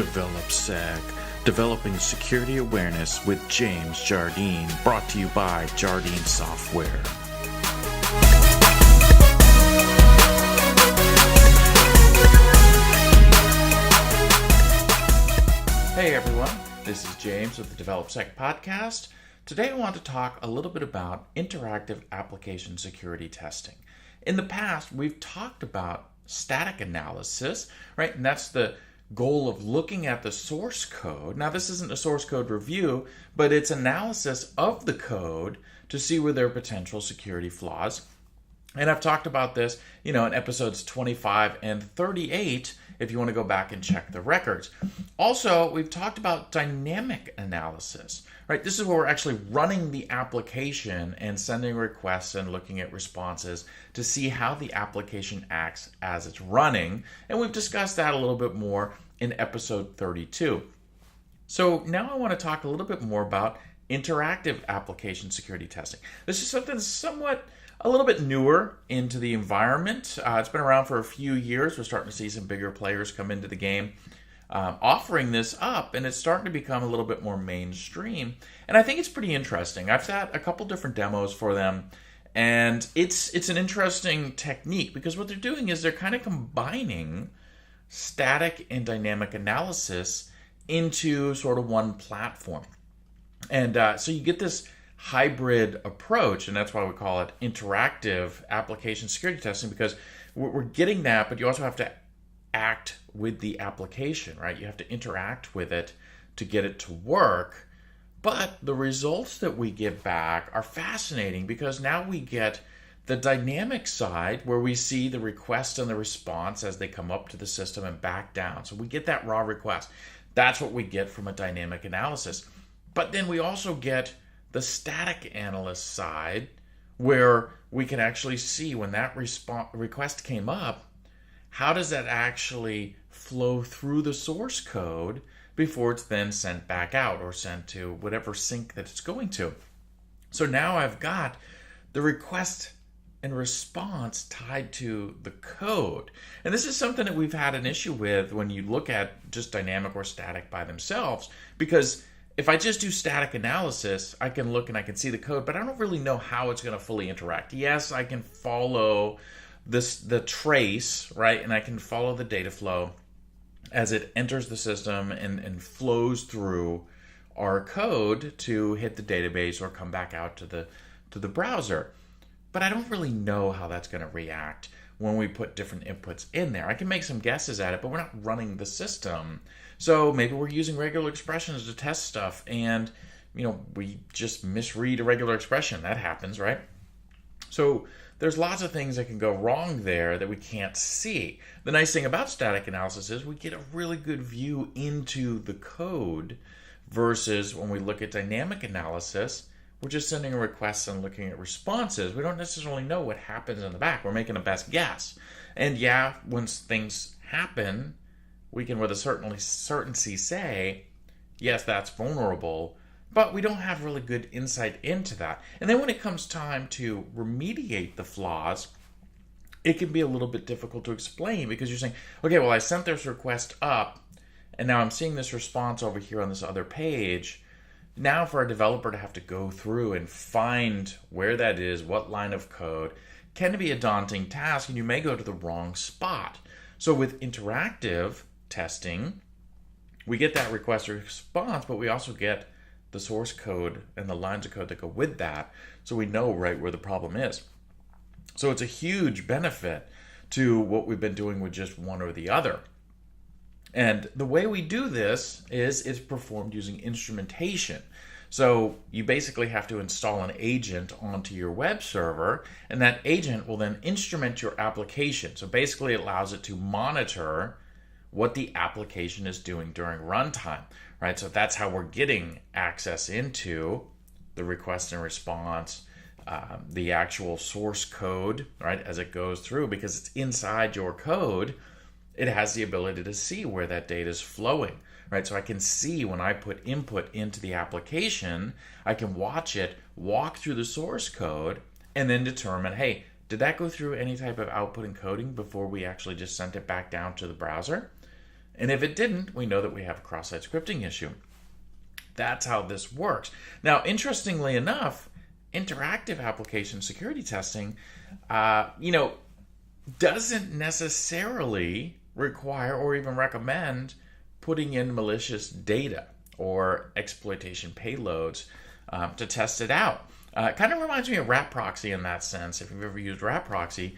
DevelopSec, Developing Security Awareness with James Jardine, brought to you by Jardine Software. Hey everyone, this is James with the DevelopSec podcast. Today I want to talk a little bit about interactive application security testing. In the past, we've talked about static analysis, right? And that's the goal of looking at the source code. Now, this isn't a source code review, but it's analysis of the code to see where there are potential security flaws. And I've talked about this, in episodes 25 and 38, if you want to go back and check the records. Also, we've talked about dynamic analysis, right? This is where we're actually running the application and sending requests and looking at responses to see how the application acts as it's running. And we've discussed that a little bit more in episode 32. So now I want to talk a little bit more about interactive application security testing. This is something somewhat a little bit newer into the environment. It's been around for a few years. We're starting to see some bigger players come into the game offering this up, and it's starting to become a little bit more mainstream. And I think it's pretty interesting. I've had a couple different demos for them, and it's an interesting technique because what they're doing is they're kind of combining static and dynamic analysis into sort of one platform. And so you get this hybrid approach, and that's why we call it interactive application security testing, because we're getting that, but you also have to act with the application, right? You have to interact with it to get it to work. But the results that we get back are fascinating because now we get the dynamic side where we see the request and the response as they come up to the system and back down. So we get that raw request. That's what we get from a dynamic analysis. But then we also get the static analyst side where we can actually see when that request came up, how does that actually flow through the source code before it's then sent back out or sent to whatever sink that it's going to. So now I've got the request and response tied to the code. And this is something that we've had an issue with when you look at just dynamic or static by themselves, because if I just do static analysis, I can look and I can see the code, but I don't really know how it's going to fully interact. Yes, I can follow the trace, right? And I can follow the data flow as it enters the system and flows through our code to hit the database or come back out to the browser. But I don't really know how that's going to react when we put different inputs in there. I can make some guesses at it, but we're not running the system. So maybe we're using regular expressions to test stuff and, we just misread a regular expression. That happens, right? So there's lots of things that can go wrong there that we can't see. The nice thing about static analysis is we get a really good view into the code versus when we look at dynamic analysis, we're just sending a request and looking at responses. We don't necessarily know what happens in the back. We're making a best guess. And yeah, once things happen, we can with a certainty say, yes, that's vulnerable, but we don't have really good insight into that. And then when it comes time to remediate the flaws, it can be a little bit difficult to explain because you're saying, okay, well, I sent this request up, and now I'm seeing this response over here on this other page. Now for a developer to have to go through and find where that is, what line of code, can be a daunting task, and you may go to the wrong spot. So with interactive testing, we get that request or response, but we also get the source code and the lines of code that go with that, so we know right where the problem is. So it's a huge benefit to what we've been doing with just one or the other. And the way we do this is it's performed using instrumentation. So you basically have to install an agent onto your web server, and that agent will then instrument your application. So basically it allows it to monitor what the application is doing during runtime, right? So that's how we're getting access into the request and response, the actual source code, right, as it goes through, because it's inside your code. It has the ability to see where that data is flowing, right? So I can see when I put input into the application, I can watch it, walk through the source code, and then determine, hey, did that go through any type of output encoding before we actually just sent it back down to the browser? And if it didn't, we know that we have a cross-site scripting issue. That's how this works. Now, interestingly enough, interactive application security testing, doesn't necessarily require or even recommend putting in malicious data or exploitation payloads to test it out. It kind of reminds me of rat proxy in that sense, if you've ever used rat proxy,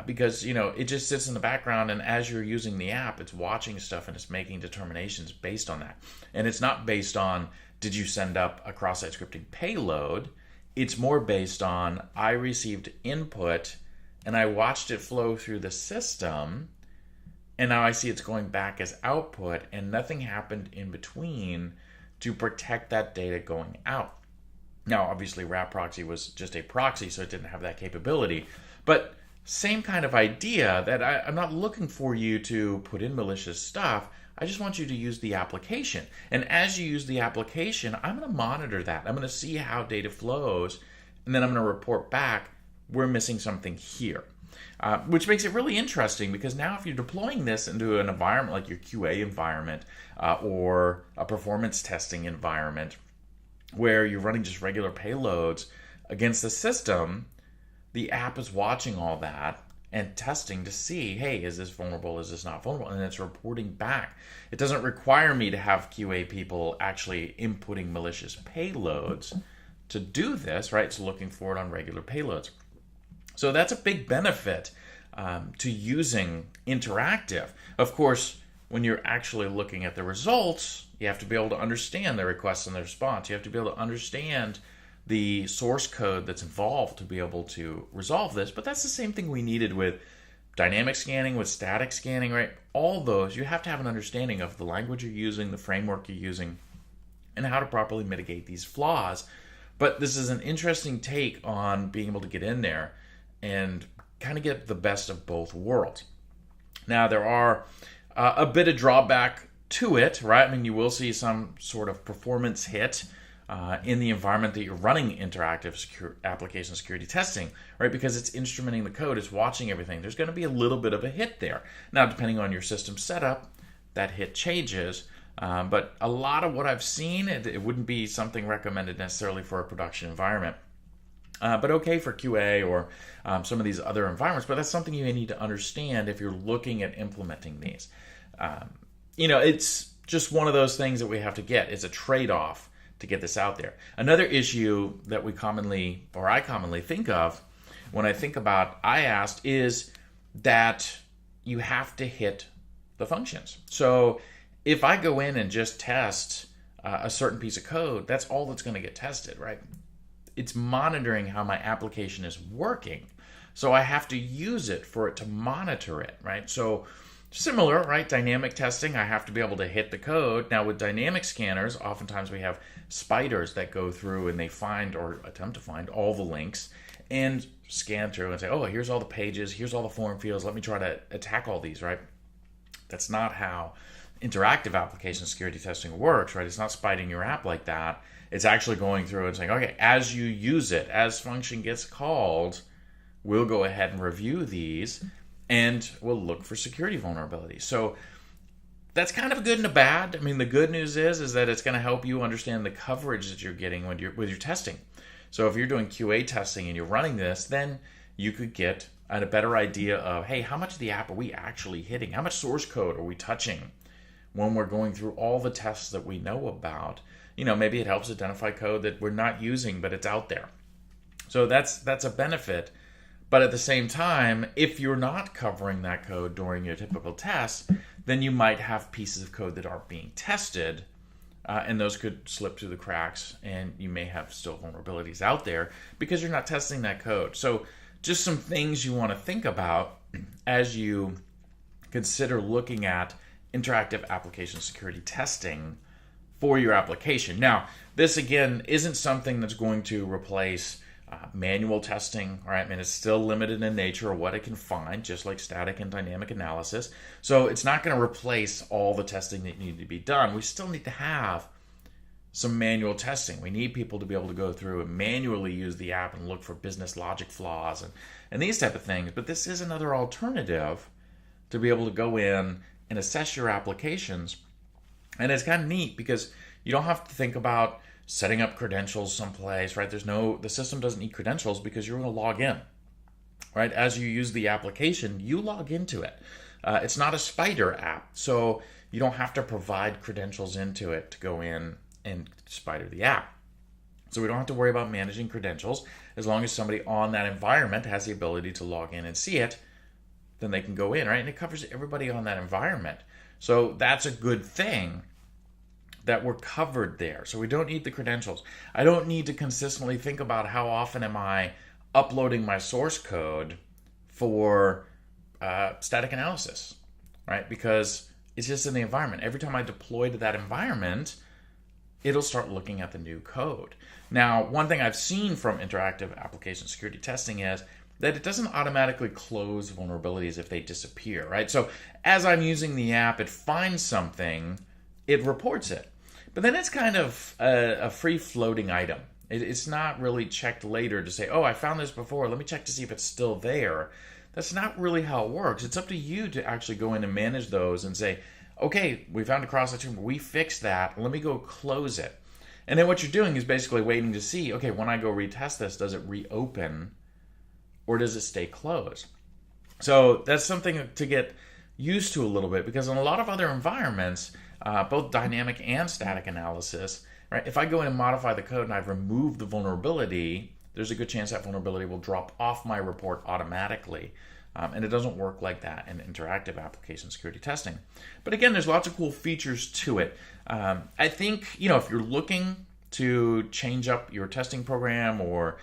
because it just sits in the background, and as you're using the app, it's watching stuff and it's making determinations based on that. And it's not based on, did you send up a cross-site scripting payload? It's more based on, I received input and I watched it flow through the system, and now I see it's going back as output, and nothing happened in between to protect that data going out. Now, obviously, rat proxy was just a proxy, so it didn't have that capability. But same kind of idea, that I'm not looking for you to put in malicious stuff. I just want you to use the application. And as you use the application, I'm going to monitor that. I'm going to see how data flows, and then I'm going to report back, we're missing something here. Which makes it really interesting, because now if you're deploying this into an environment like your QA environment or a performance testing environment where you're running just regular payloads against the system, the app is watching all that and testing to see, hey, is this vulnerable, is this not vulnerable? And it's reporting back. It doesn't require me to have QA people actually inputting malicious payloads to do this, right? It's looking for it on regular payloads. So that's a big benefit to using interactive. Of course, when you're actually looking at the results, you have to be able to understand the request and the response. You have to be able to understand the source code that's involved to be able to resolve this. But that's the same thing we needed with dynamic scanning, with static scanning, right? All those, you have to have an understanding of the language you're using, the framework you're using, and how to properly mitigate these flaws. But this is an interesting take on being able to get in there and kind of get the best of both worlds. Now, there are a bit of drawback to it, right? I mean, you will see some sort of performance hit in the environment that you're running interactive application security testing, right? Because it's instrumenting the code, it's watching everything. There's going to be a little bit of a hit there. Now, depending on your system setup, that hit changes. But a lot of what I've seen, it wouldn't be something recommended necessarily for a production environment. But okay for QA or some of these other environments, but that's something you need to understand if you're looking at implementing these. It's just one of those things that we have to get. It's a trade-off to get this out there. Another issue that I commonly think of when I think about IAST is that you have to hit the functions. So if I go in and just test a certain piece of code, that's all that's going to get tested, right? It's monitoring how my application is working. So I have to use it for it to monitor it, right? So similar, right? Dynamic testing, I have to be able to hit the code. Now with dynamic scanners, oftentimes we have spiders that go through and they find or attempt to find all the links and scan through and say, oh, here's all the pages, here's all the form fields, let me try to attack all these, right? That's not how interactive application security testing works, right? It's not spiting your app like that. It's actually going through and saying, okay, as you use it, as function gets called, we'll go ahead and review these and we'll look for security vulnerabilities. So that's kind of a good and a bad. I mean, the good news is that it's going to help you understand the coverage that you're getting with your testing. So if you're doing QA testing and you're running this, then you could get a better idea of, hey, how much of the app are we actually hitting? How much source code are we touching when we're going through all the tests that we know about? Maybe it helps identify code that we're not using, but it's out there. So that's a benefit. But at the same time, if you're not covering that code during your typical tests, then you might have pieces of code that aren't being tested, and those could slip through the cracks, and you may have still vulnerabilities out there because you're not testing that code. So just some things you want to think about as you consider looking at interactive application security testing for your application. Now, this again isn't something that's going to replace manual testing, right? I mean, it's still limited in nature of what it can find, just like static and dynamic analysis. So it's not going to replace all the testing that needs to be done. We still need to have some manual testing. We need people to be able to go through and manually use the app and look for business logic flaws and these type of things. But this is another alternative to be able to go in and assess your applications. And it's kind of neat because you don't have to think about setting up credentials someplace, right? The system doesn't need credentials because you're going to log in, right? As you use the application, you log into it. It's not a spider app, so you don't have to provide credentials into it to go in and spider the app. So we don't have to worry about managing credentials. As long as somebody on that environment has the ability to log in and see it, then they can go in, right? And it covers everybody on that environment. So that's a good thing that we're covered there. So we don't need the credentials. I don't need to consistently think about how often am I uploading my source code for static analysis, right? Because it's just in the environment. Every time I deploy to that environment, it'll start looking at the new code. Now, one thing I've seen from interactive application security testing is that it doesn't automatically close vulnerabilities if they disappear, right? So as I'm using the app, it finds something, it reports it. But then it's kind of a free-floating item. It's not really checked later to say, oh, I found this before, let me check to see if it's still there. That's not really how it works. It's up to you to actually go in and manage those and say, okay, we found a cross-section, we fixed that, let me go close it. And then what you're doing is basically waiting to see, okay, when I go retest this, does it reopen or does it stay closed? So that's something to get used to a little bit, because in a lot of other environments, both dynamic and static analysis, right? If I go in and modify the code and I've removed the vulnerability, there's a good chance that vulnerability will drop off my report automatically. And it doesn't work like that in interactive application security testing. But again, there's lots of cool features to it. I think, if you're looking to change up your testing program or,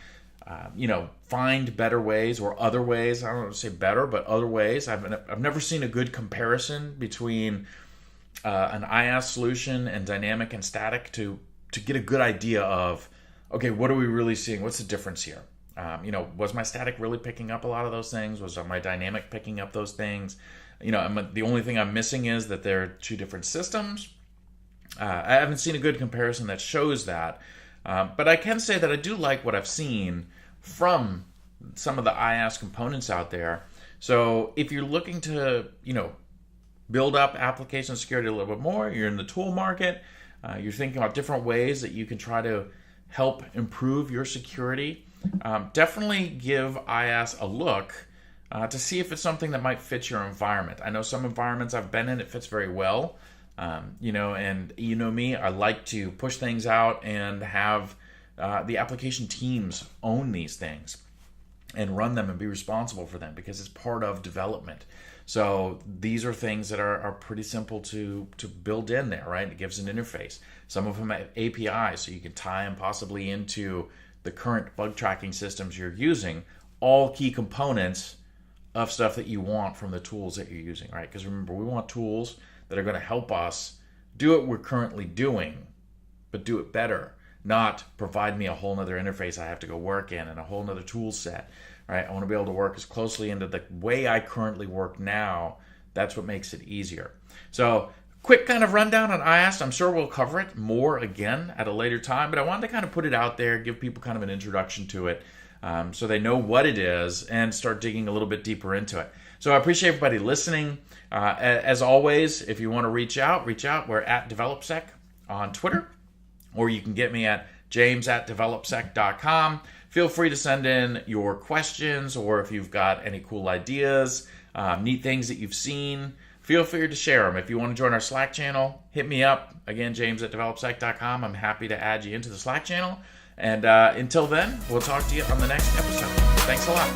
find better ways or other ways, I don't want to say better, but other ways. I've never seen a good comparison between an IAST solution and dynamic and static to get a good idea of, okay, what are we really seeing? What's the difference here? Was my static really picking up a lot of those things? Was my dynamic picking up those things? The only thing I'm missing is that they're two different systems. I haven't seen a good comparison that shows that. But I can say that I do like what I've seen from some of the IAST components out there. So if you're looking to, build up application security a little bit more, you're in the tool market, you're thinking about different ways that you can try to help improve your security, definitely give IAST a look to see if it's something that might fit your environment. I know some environments I've been in, it fits very well. And me, I like to push things out and have the application teams own these things and run them and be responsible for them because it's part of development. So these are things that are pretty simple to build in there, right? It gives an interface. Some of them have APIs, so you can tie them possibly into the current bug tracking systems you're using, all key components of stuff that you want from the tools that you're using, right? Because remember, we want tools that are going to help us do what we're currently doing, but do it better, not provide me a whole nother interface I have to go work in and a whole nother tool set, right? I want to be able to work as closely into the way I currently work now. That's what makes it easier. So quick kind of rundown on IAST. I'm sure we'll cover it more again at a later time, but I wanted to kind of put it out there, give people kind of an introduction to it so they know what it is and start digging a little bit deeper into it. So I appreciate everybody listening. As always, if you want to reach out. We're at DevelopSec on Twitter, or you can get me at james@developsec.com. Feel free to send in your questions, or if you've got any cool ideas, neat things that you've seen, feel free to share them. If you want to join our Slack channel, hit me up. Again, james@developsec.com. I'm happy to add you into the Slack channel. And until then, we'll talk to you on the next episode. Thanks a lot.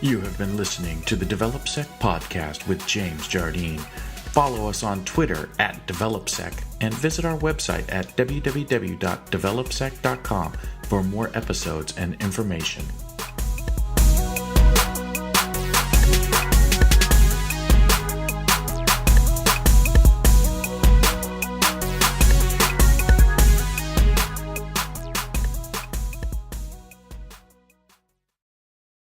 You have been listening to the DevelopSec podcast with James Jardine. Follow us on Twitter at DevelopSec and visit our website at www.developsec.com for more episodes and information.